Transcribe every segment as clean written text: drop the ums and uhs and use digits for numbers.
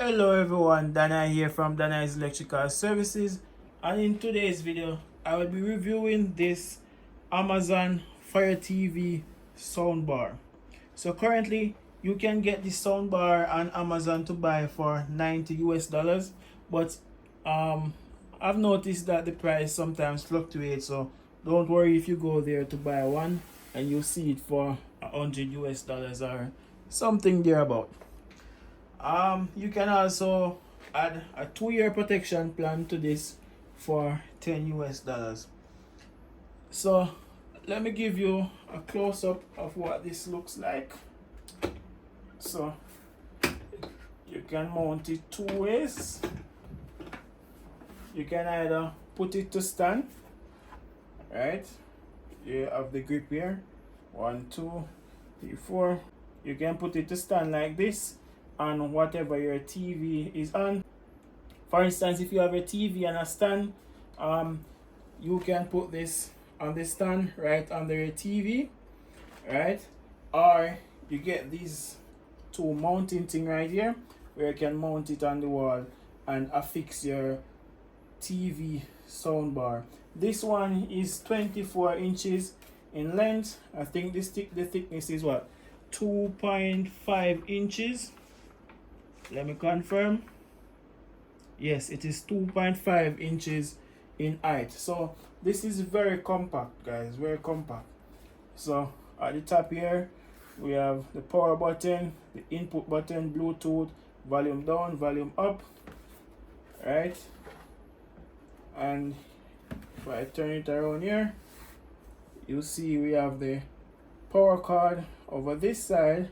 Hello everyone, Dana here from Dana's Electrical Services, and in today's video I will be reviewing this Amazon Fire TV soundbar. So currently you can get this soundbar on Amazon to buy for 90 US dollars, but I've noticed that the price sometimes fluctuates, so don't worry if you go there to buy one and you see it for 100 US dollars or something thereabout. You can also add a 2-year protection plan to this for 10 US dollars. So let me give you a close-up of what this looks like. So you can mount it 2 ways. You can either put it to stand, right? You have the grip here, 1, 2, 3, 4. You can put it to stand like this on whatever your TV is on. For instance, if you have a TV and a stand, you can put this on the stand right under your TV, right? Or you get these two mounting thing right here where you can mount it on the wall and affix your TV soundbar. This one is 24 inches in length. I think the thickness is what, 2.5 inches. Let me confirm. Yes, it is 2.5 inches in height. So this is very compact, guys, very compact. So at the top here we have the power button, the input button, Bluetooth, volume down, volume up, right? And if I turn it around here, you see we have the power cord over this side.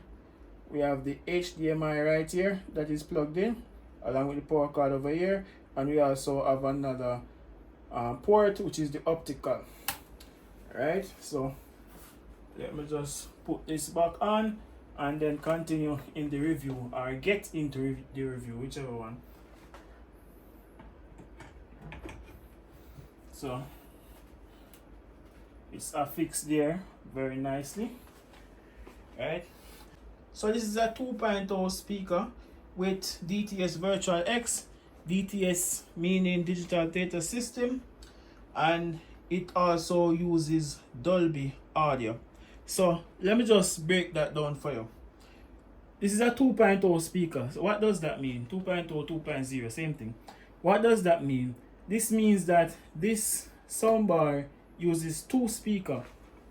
We have the HDMI right here that is plugged in along with the power cord over here, and we also have another port which is the optical. Right, so let me just put this back on and then continue in the review, or get into the review, whichever one. So it's affixed there very nicely, right? So this is a 2.0 speaker with DTS Virtual X, DTS meaning Digital Data System, and it also uses Dolby audio. So let me just break that down for you. This is a 2.0 speaker. So what does that mean? 2.0, 2.0, same thing. What does that mean? This means that this soundbar uses two speakers,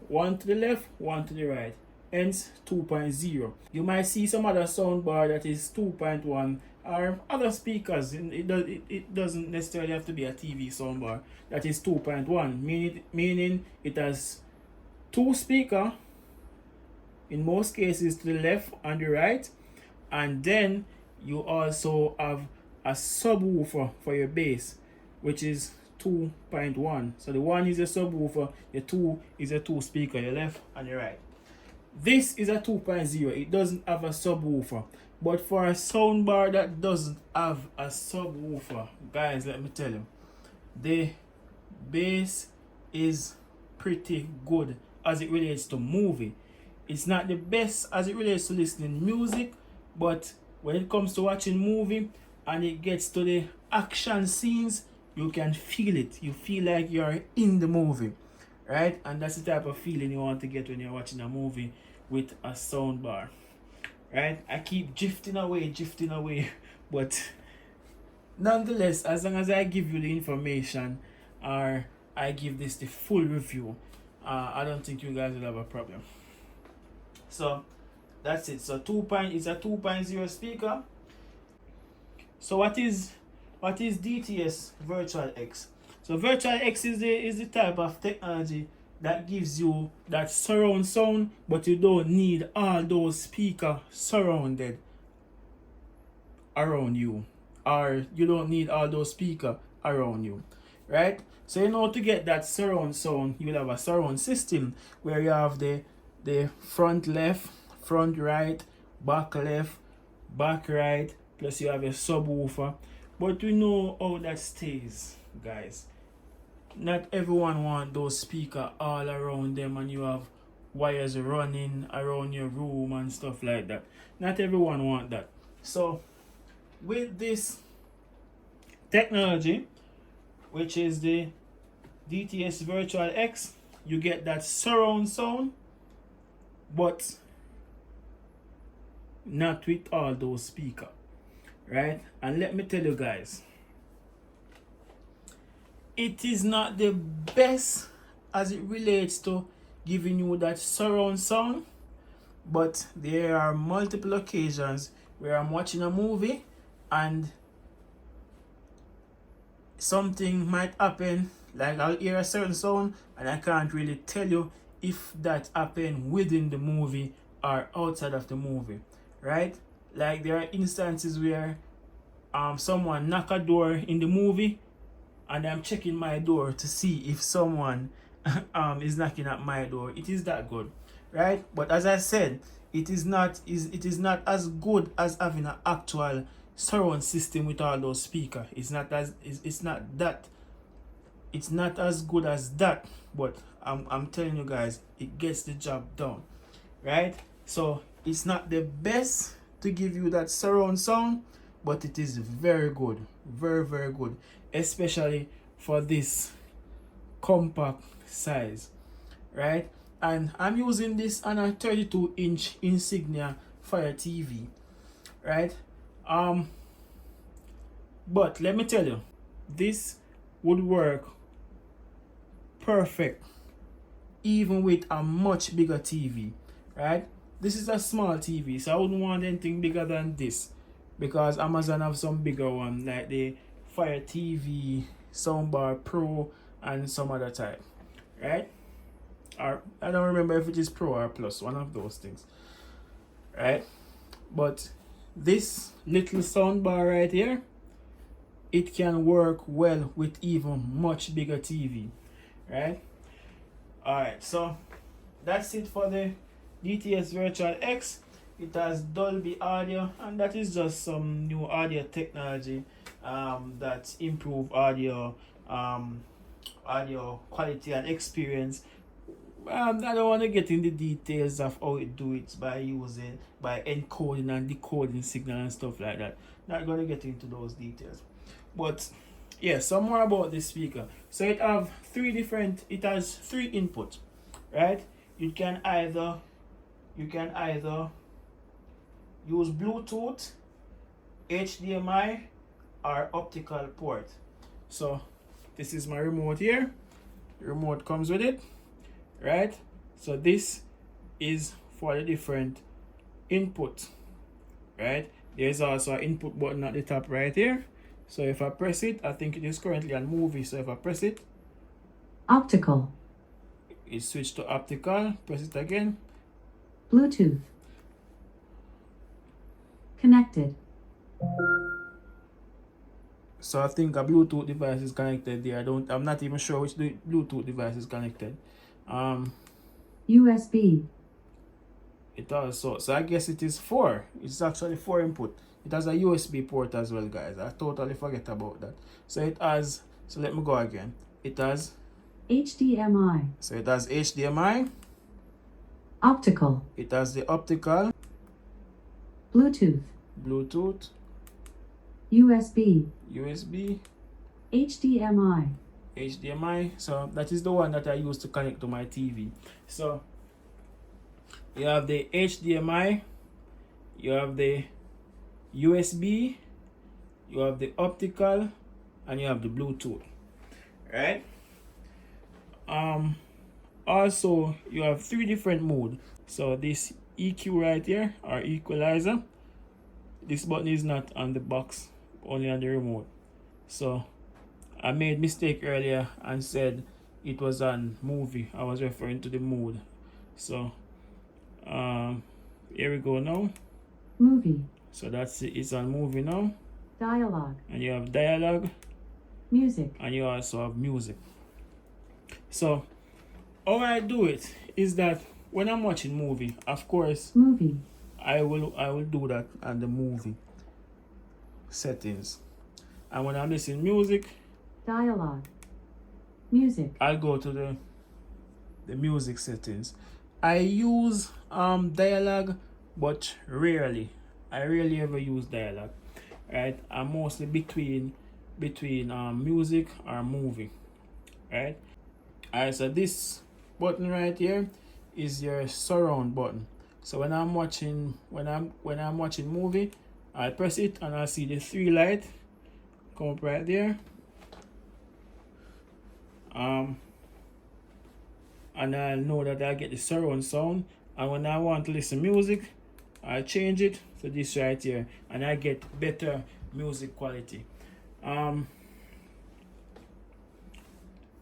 one to the left, one to the right. Hence 2.0. You might see some other soundbar that is 2.1 or other speakers. It doesn't necessarily have to be a TV soundbar that is 2.1, meaning it has two speakers in most cases to the left and the right, and then you also have a subwoofer for your bass, which is 2.1. So the one is a subwoofer, the two is a two speaker, your left and your right. This is a 2.0. It doesn't have a subwoofer. But for a soundbar that doesn't have a subwoofer, guys, let me tell you, the bass is pretty good as it relates to movie. It's not the best as it relates to listening music, but when it comes to watching movie and it gets to the action scenes, you can feel it. You feel like you're in the movie, right? And that's the type of feeling you want to get when you're watching a movie with a soundbar, right? I keep drifting away, but nonetheless, as long as I give you the information or I give this the full review, I don't think you guys will have a problem. So that's it. So it's a 2.0 speaker. So what is DTS Virtual X? So Virtual X is the type of technology that gives you that surround sound, but you don't need all those speakers surrounded around you, or you don't need all those speakers around you, right? So in order to get that surround sound, you will have a surround system where you have the front left, front right, back left, back right, plus you have a subwoofer. But we know how that stays, guys. Not everyone want those speakers all around them and you have wires running around your room and stuff like that. Not everyone want that. So with this technology, which is the DTS Virtual X, you get that surround sound, but not with all those speakers, right? And let me tell you guys, it is not the best as it relates to giving you that surround sound, but there are multiple occasions where I'm watching a movie and something might happen, like I'll hear a certain sound and I can't really tell you if that happened within the movie or outside of the movie, right? Like there are instances where someone knock a door in the movie and I'm checking my door to see if someone is knocking at my door. It is that good, right? But as I said, it is not as good as having an actual surround system with all those speakers. It's not as good as that, but I'm telling you guys, it gets the job done, right? So it's not the best to give you that surround sound, but it is very good, very, very good, especially for this compact size, right? And I'm using this on a 32-inch Insignia Fire TV, right? But let me tell you, this would work perfect even with a much bigger TV, right? This is a small TV, so I wouldn't want anything bigger than this, because Amazon have some bigger one like the Fire TV, Soundbar Pro, and some other type, right? Or I don't remember if it is Pro or Plus, one of those things, right? But this little soundbar right here, it can work well with even much bigger TV, right? Alright, so that's it for the DTS Virtual X. It has Dolby audio, and that is just some new audio technology that improve audio quality and experience. I don't want to get in the details of how it do it by encoding and decoding signal and stuff like that. Not gonna get into those details. But yeah, some more about this speaker. So it has three input, right? You can either use Bluetooth, HDMI, or optical port. So this is my remote here. The remote comes with it, right? So this is for the different input, right? There's also an input button at the top right here. So if I press it, I think it is currently on movie. So if I press it, optical, it switched to optical. Press it again. Bluetooth, connected. So I think a Bluetooth device is connected there. I'm not even sure which Bluetooth device is connected. USB. It also, so I guess it is 4. It's actually 4 input. It has a USB port as well, guys. I totally forget about that. So it has, so let me go again. It has HDMI. So it has HDMI. Optical. It has the optical. Bluetooth. Bluetooth. USB. USB. HDMI. HDMI. So that is the one that I use to connect to my TV. So you have the HDMI, you have the USB, you have the optical, and you have the Bluetooth, right? Also you have 3 different modes. So this EQ right here, or equalizer, this button is not on the box, only on the remote. So I made mistake earlier and said it was on movie. I was referring to the mode. So here we go now. Movie. So that's it. It's on movie now. Dialogue. And you have dialogue. Music. And you also have music. So how I do it is that when I'm watching movie, of course, movie, I will do that on the movie settings. And when I'm listening music, dialogue, music, I'll go to the music settings. I use dialogue, but rarely. I rarely ever use dialogue, right, are mostly between music or movie, right? Alright, so this button right here is your surround button. So when I'm watching movie, I press it and I see the three light come up right there. And I know that I get the surround sound. And when I want to listen music, I change it to this right here, and I get better music quality.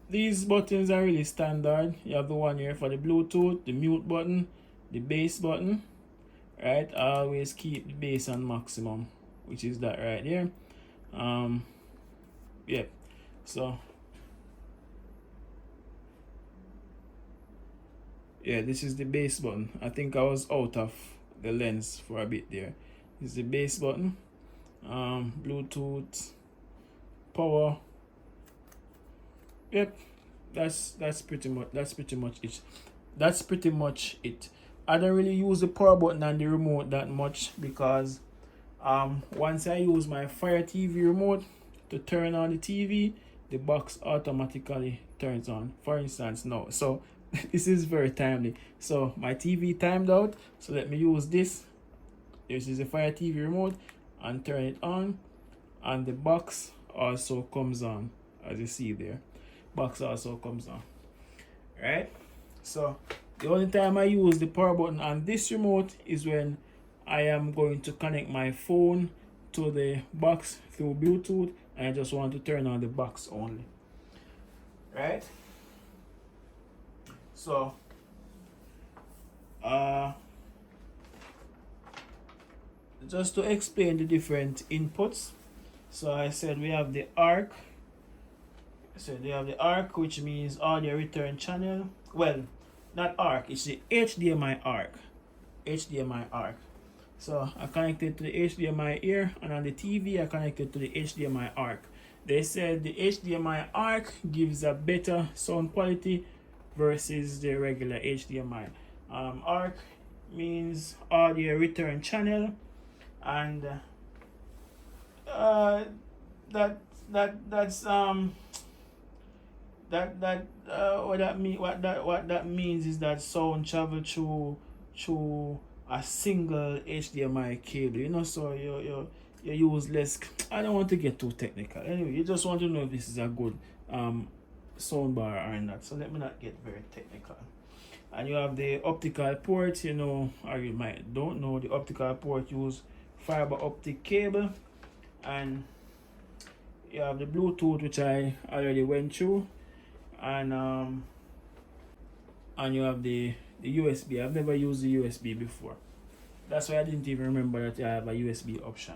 These buttons are really standard. You have the one here for the Bluetooth, the mute button, the bass button, right? I always keep the bass on maximum, which is that right here. Yeah, so yeah, this is the bass button. I think I was out of the lens for a bit there. This is the bass button. Bluetooth, power. Yep, that's pretty much it. That's pretty much it. I don't really use the power button and the remote that much because once I use my Fire TV remote to turn on the TV, the box automatically turns on. For instance, now, so this is very timely. So my TV timed out, so let me use this. This is a Fire TV remote and turn it on, and the box also comes on, as you see there. Box also comes on, right? So the only time I use the power button on this remote is when I am going to connect my phone to the box through Bluetooth and I just want to turn on the box only, right? So just to explain the different inputs, so I said we have the ARC. So they have the ARC, which means audio return channel. Well, not ARC, it's the HDMI ARC. HDMI ARC. So I connected to the HDMI here, and on the TV I connected to the HDMI ARC. They said the HDMI ARC gives a better sound quality versus the regular HDMI. ARC means audio return channel, and what that means is that sound travel through a single HDMI cable, you know, so you use less. I don't want to get too technical. Anyway, you just want to know if this is a good soundbar or not. So let me not get very technical. And you have the optical port, you know, or you might don't know, the optical port use fiber optic cable, and you have the Bluetooth, which I already went through, and you have the USB. I've never used the USB before. That's why I didn't even remember that I have a USB option.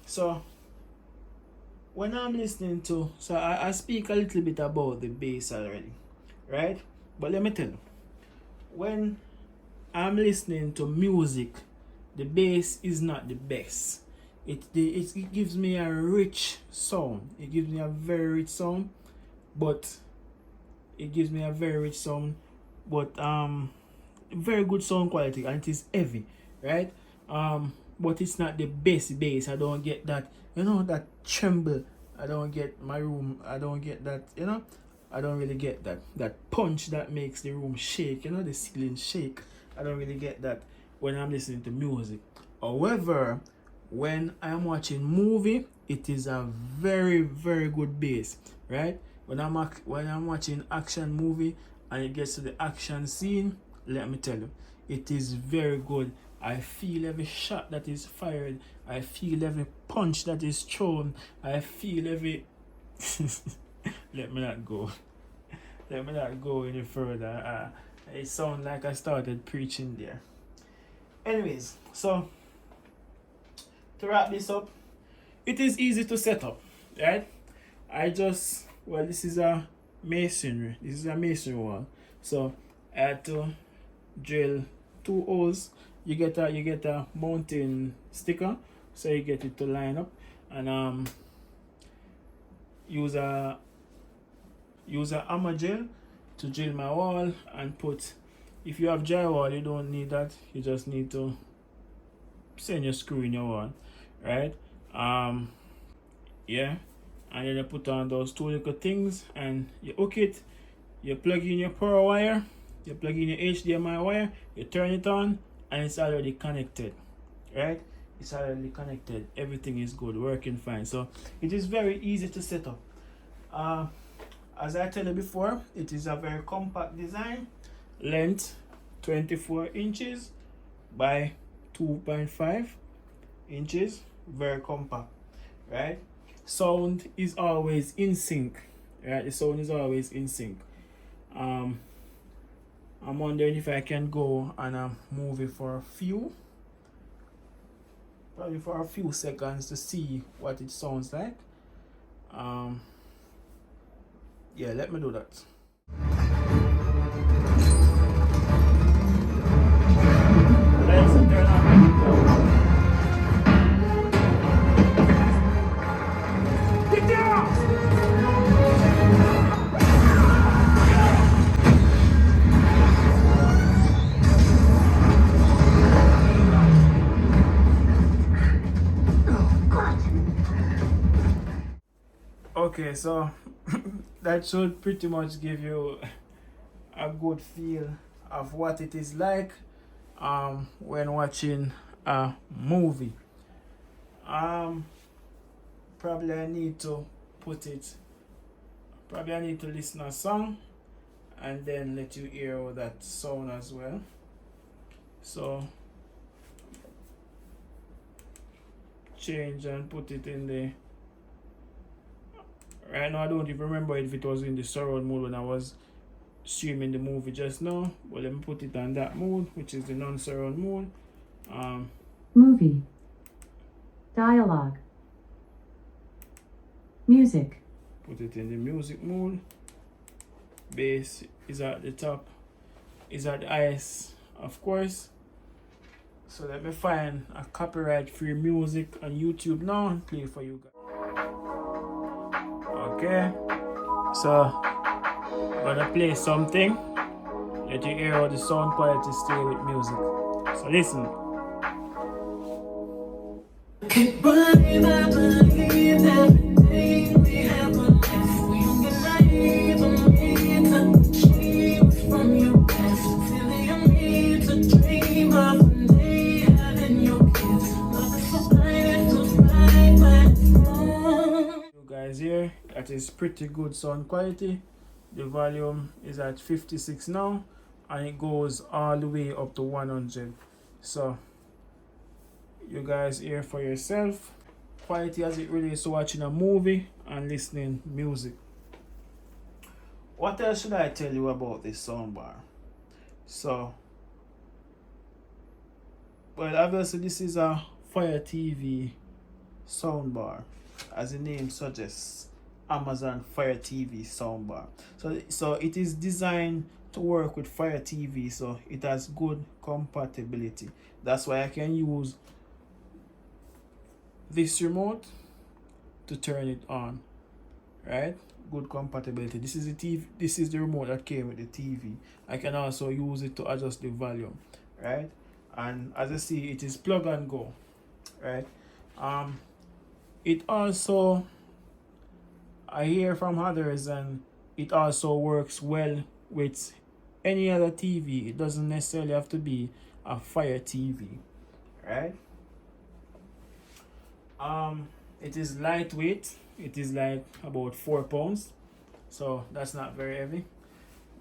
So when I'm listening to, so I speak a little bit about the bass already, right? But let me tell you, when I'm listening to music, the bass is not the best. It gives me a rich sound. It gives me a very rich sound, but very good sound quality, and it is heavy, right? But it's not the best bass. I don't get that, you know, that tremble. I don't get my room. I don't get that, you know. I don't really get that punch that makes the room shake, you know, the ceiling shake. I don't really get that when I'm listening to music. However, when I'm watching movie, it is a very, very good bass, right? When I'm watching action movie and it gets to the action scene, let me tell you, it is very good. I feel every shot that is fired. I feel every punch that is thrown. I feel every let me not go. Let me not go any further. It sounds like I started preaching there. Anyways, so to wrap this up, it is easy to set up, right? This is a masonry. This is a masonry wall. So I had to drill 2 holes. You get a mounting sticker, so you get it to line up, and use a hammer drill to drill my wall and put. If you have drywall, you don't need that. You just need to send your screw in your one, right? Yeah, and then you put on those two little things and you hook it. You plug in your power wire, you plug in your HDMI wire, you turn it on, and it's already connected, right? It's already connected. Everything is good, working fine. So it is very easy to set up. As I told you before, it is a very compact design. Length 24 inches by 2.5 inches. Very compact, right? Sound is always in sync, right? The sound is always in sync. I'm wondering if I can go on a movie for probably for a few seconds to see what it sounds like. Yeah, let me do that. Let's turn on. Get down! Okay, so that should pretty much give you a good feel of what it is like when watching a movie. Probably I need to probably I need to listen a song and then let you hear that sound as well. So change and put it in the right now. I don't even remember if it was in the surround mode when I was streaming the movie just now, but let me put it on that mode, which is the non-surround mode. Movie. Dialogue. Music. Put it in the music mode. Bass is at the top, is at the highest, of course. So let me find a copyright free music on YouTube now and play for you guys. Okay, so I'm gonna play something. Let you hear how the sound quality stay with music. So listen. Can't believe I believe everything we have left. We don't get naive, I'm mean to achieve from your best. Silly of me to dream of one day having your kiss. Love is so blind, it feels right when it's wrong. You guys here, that is pretty good sound quality. The volume is at 56 now and it goes all the way up to 100. So you guys hear for yourself quality as it relates to watching a movie and listening music. What else should I tell you about this soundbar? So, well, obviously this is a Fire TV soundbar, as the name suggests. Amazon Fire TV soundbar. So it is designed to work with Fire TV, so it has good compatibility. That's why I can use this remote to turn it on, right? Good compatibility. This is the TV. This is the remote that came with the TV. I can also use it to adjust the volume, right? And as you see, it is plug and go, right? It also, I hear from others, and it also works well with any other TV. It doesn't necessarily have to be a Fire TV, right? It is lightweight. It is like about 4 pounds, so that's not very heavy.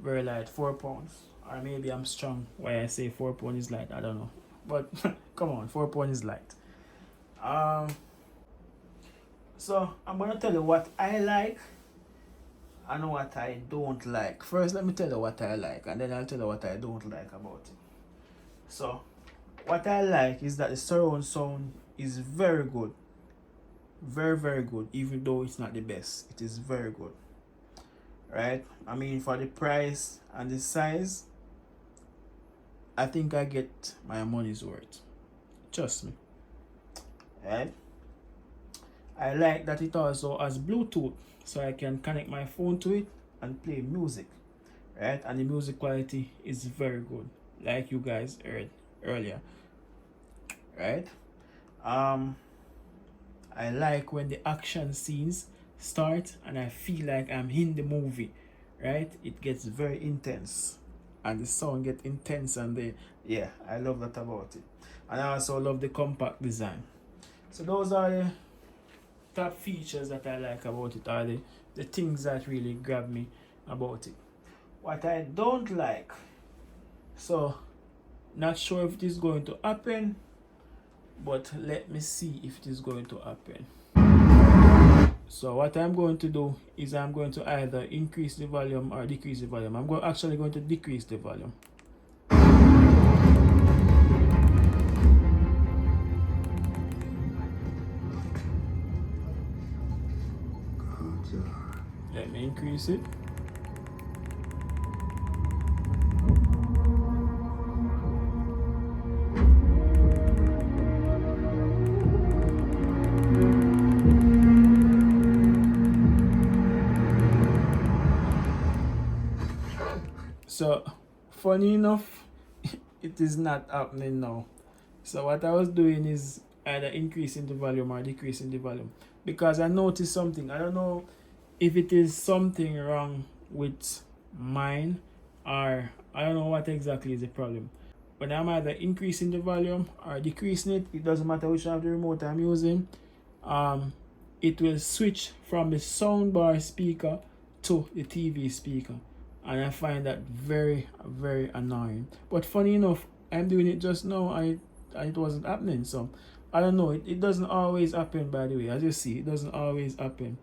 Very light, 4 pounds, or maybe I'm strong. Why I say 4 pounds is light, I don't know, but come on, 4 pounds is light. So I'm gonna tell you what I like and what I don't like. First, let me tell you what I like, and then I'll tell you what I don't like about it. So, what I like is that the surround sound is very good. Very, very good. Even though it's not the best, it is very good. Right? I mean, for the price and the size, I think I get my money's worth. Trust me. Right? I like that it also has Bluetooth, so I can connect my phone to it and play music, right? And the music quality is very good, like you guys heard earlier, right? I like when the action scenes start and I feel like I'm in the movie, right? It gets very intense and the sound gets intense, and yeah, I love that about it. And I also love the compact design. So those are the top features that I like about it, are the things that really grab me about it. What I don't like, so not sure if it is going to happen, but let me see if it is going to happen. So what I'm going to do is I'm going to either increase the volume or decrease the volume. I'm actually going to decrease the volume. Let me increase it. So funny enough, it is not happening now. So what I was doing is either increasing the volume or decreasing the volume, because I noticed something. I don't know if it is something wrong with mine, or I don't know what exactly is the problem. When I'm either increasing the volume or decreasing it, it doesn't matter which of the remote I'm using, it will switch from the soundbar speaker to the TV speaker, and I find that very, very annoying. But funny enough, I'm doing it just now and it wasn't happening. So I don't know, it doesn't always happen, by the way. As you see, it doesn't always happen.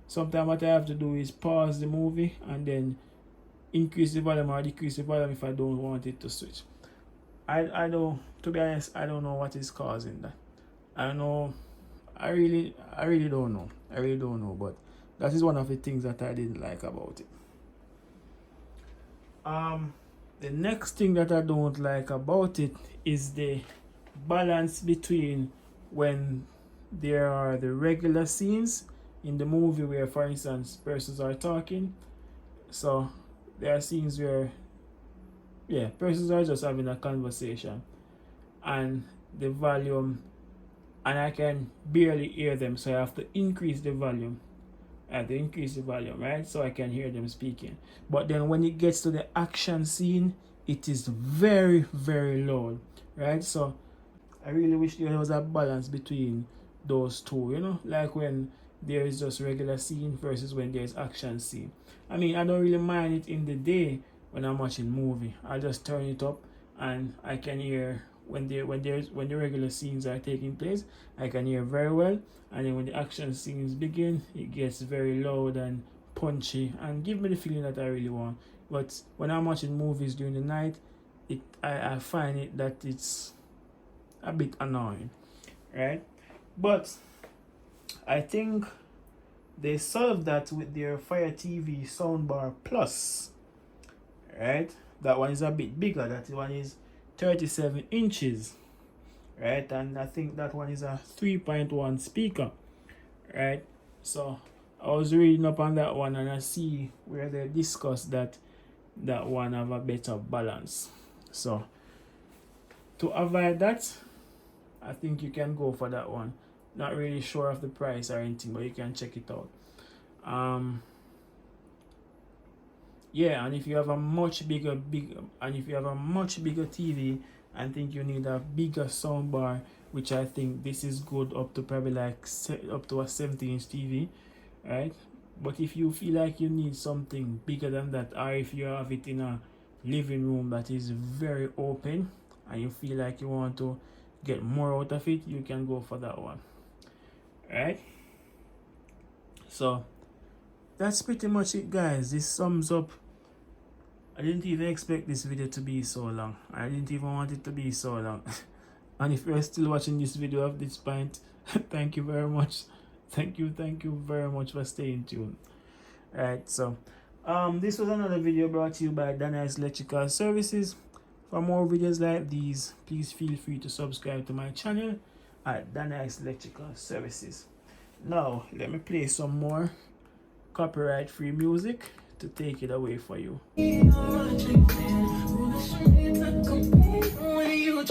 Sometimes what I have to do is pause the movie and then increase the volume or decrease the volume if I don't want it to switch. I don't, to be honest, I don't know what is causing that. I don't know. I really don't know. I really don't know, but that is one of the things that I didn't like about it. The next thing that I don't like about it is the balance between when there are the regular scenes in the movie where, for instance, persons are talking. So there are scenes where, yeah, persons are just having a conversation and the volume, and I can barely hear them, so I have to increase the volume. I have to increase the volume, right? So I can hear them speaking. But then when it gets to the action scene, it is very, very loud, right? So I really wish there was a balance between those two, you know, like when there is just regular scene versus when there's action scene. I mean, I don't really mind it in the day when I'm watching movie. I just turn it up and I can hear when the regular scenes are taking place, I can hear very well. And then when the action scenes begin, it gets very loud and punchy and give me the feeling that I really want. But when I'm watching movies during the night, I find it that it's a bit annoying, right? But I think they solved that with their Fire TV Soundbar Plus, right? That one is a bit bigger. That one is 37 inches, right? And I think that one is a 3.1 speaker, right? So I was reading up on that one and I see where they discuss that one have a better balance. So to avoid that, I think you can go for that one. Not really sure of the price or anything, but you can check it out. Yeah, and if you have a much bigger TV and think you need a bigger soundbar, which I think this is good up to probably like up to a 70-inch TV, right? But if you feel like you need something bigger than that, or if you have it in a living room that is very open and you feel like you want to get more out of it, you can go for that one, right? So that's pretty much it, guys. This sums up. I didn't even expect this video to be so long. I didn't even want it to be so long. And if you're still watching this video at this point, thank you very much. Thank you very much for staying tuned. Alright, so this was another video brought to you by Daniels Electrical Services. For more videos like these, please feel free to subscribe to my channel at Daniels Electrical Services. Now let me play some more copyright free music to take it away for you. When you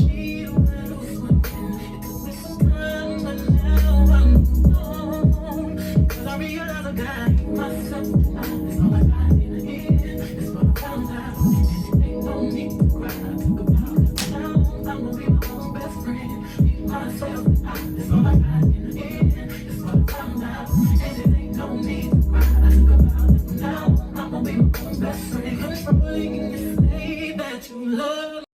true love.